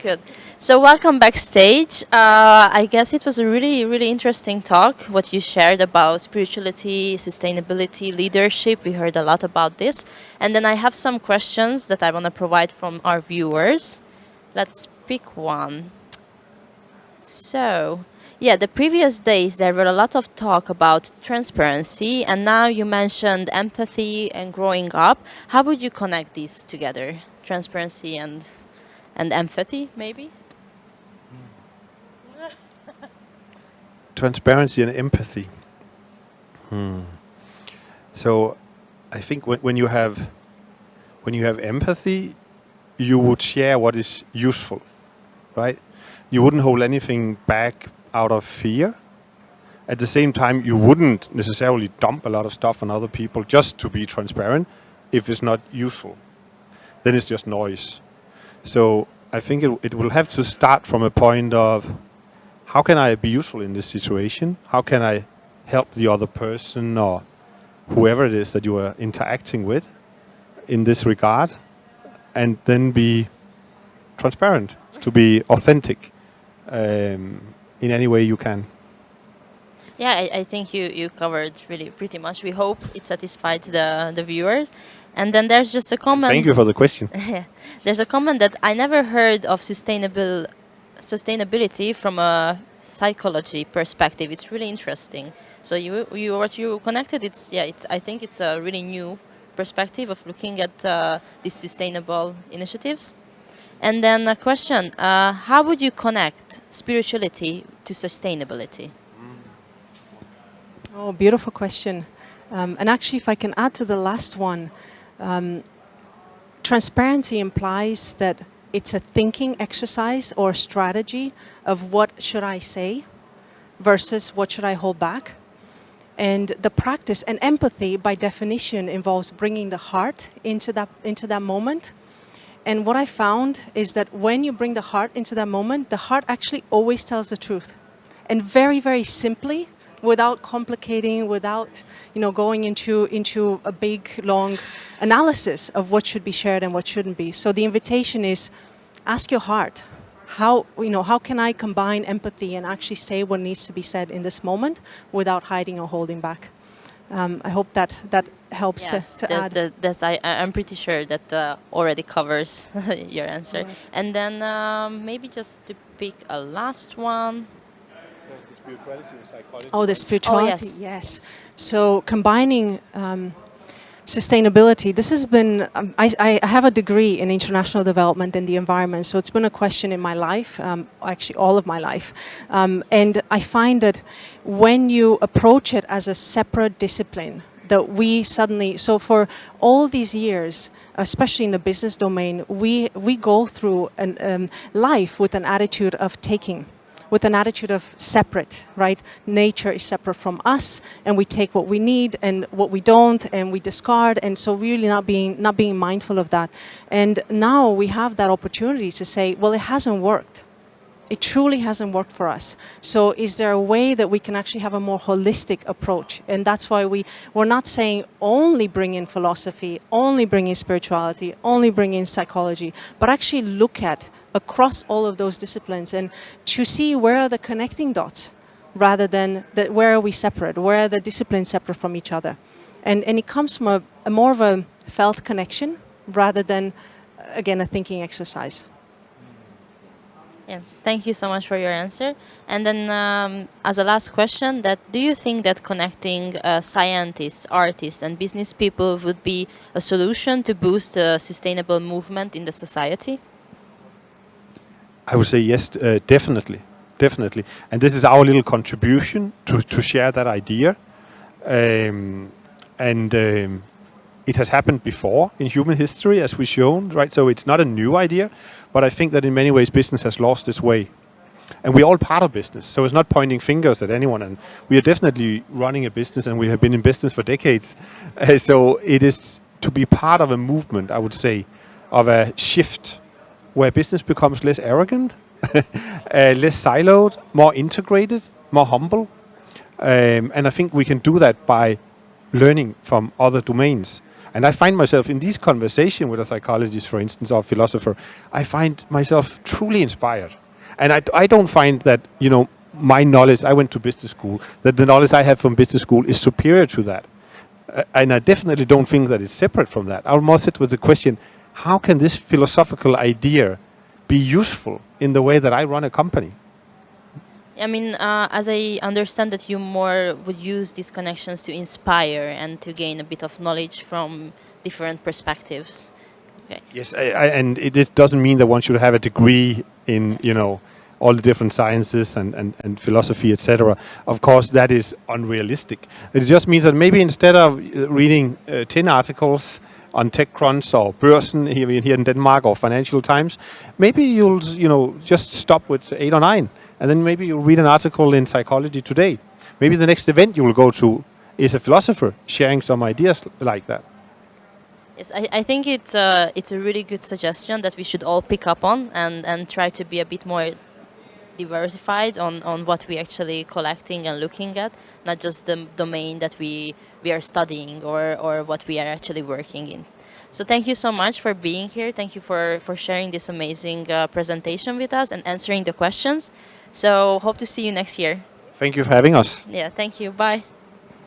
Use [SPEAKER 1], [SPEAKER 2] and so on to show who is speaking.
[SPEAKER 1] Good. So welcome backstage. I guess it was a really, really interesting talk, what you shared about spirituality, sustainability, leadership. We heard a lot about this. And then I have some questions that I want to provide from our viewers. Let's pick one. So, yeah, the previous days there were a lot of talk about transparency, and now you mentioned empathy and growing up. How would you connect these together? Transparency and empathy, maybe?
[SPEAKER 2] Transparency and empathy. So, I think when you have empathy, you would share what is useful, right? You wouldn't hold anything back out of fear. At the same time, you wouldn't necessarily dump a lot of stuff on other people just to be transparent if it's not useful. Then it's just noise. So I think it will have to start from a point of how can I be useful in this situation? How can I help the other person or whoever it is that you are interacting with in this regard? And then be transparent, to be authentic in any way you can.
[SPEAKER 1] Yeah, I think you covered really pretty much. We hope it satisfied the viewers. And then there's just a comment.
[SPEAKER 2] Thank you for the question.
[SPEAKER 1] There's a comment that I never heard of sustainability from a psychology perspective. It's really interesting. So what you connected. I think it's a really new perspective of looking at these sustainable initiatives. And then a question: how would you connect spirituality to sustainability?
[SPEAKER 3] Oh, beautiful question. And actually, if I can add to the last one, transparency implies that it's a thinking exercise or strategy of what should I say versus what should I hold back. And the practice and empathy, by definition, involves bringing the heart into that moment. And what I found is that when you bring the heart into that moment, the heart actually always tells the truth. And very, very simply, without complicating, without going into a big, long analysis of what should be shared and what shouldn't be. So the invitation is, ask your heart, how can I combine empathy and actually say what needs to be said in this moment without hiding or holding back? I hope that helps to add.
[SPEAKER 1] I'm pretty sure that already covers your answer.
[SPEAKER 3] Yes.
[SPEAKER 1] And then maybe just to pick a last one.
[SPEAKER 2] Spirituality and psychology.
[SPEAKER 3] Oh, the spirituality,
[SPEAKER 1] yes.
[SPEAKER 3] yes. So combining sustainability, this has been, I have a degree in international development and the environment, so it's been a question in my life, actually all of my life. And I find that when you approach it as a separate discipline, that we suddenly, so for all these years, especially in the business domain, we go through life with an attitude of taking, with an attitude of separate, right? Nature is separate from us, and we take what we need and what we don't, and we discard, and so really not being mindful of that. And now we have that opportunity to say, well, it hasn't worked. It truly hasn't worked for us. So is there a way that we can actually have a more holistic approach? And that's why we're not saying only bring in philosophy, only bring in spirituality, only bring in psychology, but actually look at across all of those disciplines and to see where are the connecting dots rather than where are we separate, where are the disciplines separate from each other. And it comes from a more of a felt connection rather than, again, a thinking exercise.
[SPEAKER 1] Yes, thank you so much for your answer. And then as a last question, do you think that connecting scientists, artists and business people would be a solution to boost the sustainable movement in the society?
[SPEAKER 2] I would say yes, definitely. And this is our little contribution to share that idea. It has happened before in human history, as we've shown, right? So it's not a new idea, but I think that in many ways business has lost its way. And we're all part of business, so it's not pointing fingers at anyone. And we are definitely running a business, and we have been in business for decades. So it is to be part of a movement, I would say, of a shift where business becomes less arrogant, less siloed, more integrated, more humble. And I think we can do that by learning from other domains. And I find myself in these conversations with a psychologist, for instance, or philosopher, I find myself truly inspired. And I don't find that, my knowledge, I went to business school, that the knowledge I have from business school is superior to that. And I definitely don't think that it's separate from that. I'll more sit with the question, how can this philosophical idea be useful in the way that I run a company?
[SPEAKER 1] I mean, as I understand that you more would use these connections to inspire and to gain a bit of knowledge from different perspectives. Okay.
[SPEAKER 2] Yes, and it doesn't mean that one should have a degree in, all the different sciences and philosophy, etc. Of course, that is unrealistic. It just means that maybe instead of reading 10 articles on TechCrunch or Børsen here in Denmark or Financial Times, maybe you'll, just stop with 8 or 9. And then maybe you'll read an article in Psychology Today. Maybe the next event you will go to is a philosopher sharing some ideas like that.
[SPEAKER 1] Yes, I think it's a really good suggestion that we should all pick up on and try to be a bit more diversified on what we're actually collecting and looking at, not just the domain that we are studying or what we are actually working in. So thank you so much for being here. Thank you for sharing this amazing presentation with us and answering the questions. So hope to see you next year.
[SPEAKER 2] Thank you for having us.
[SPEAKER 1] Yeah, thank you. Bye.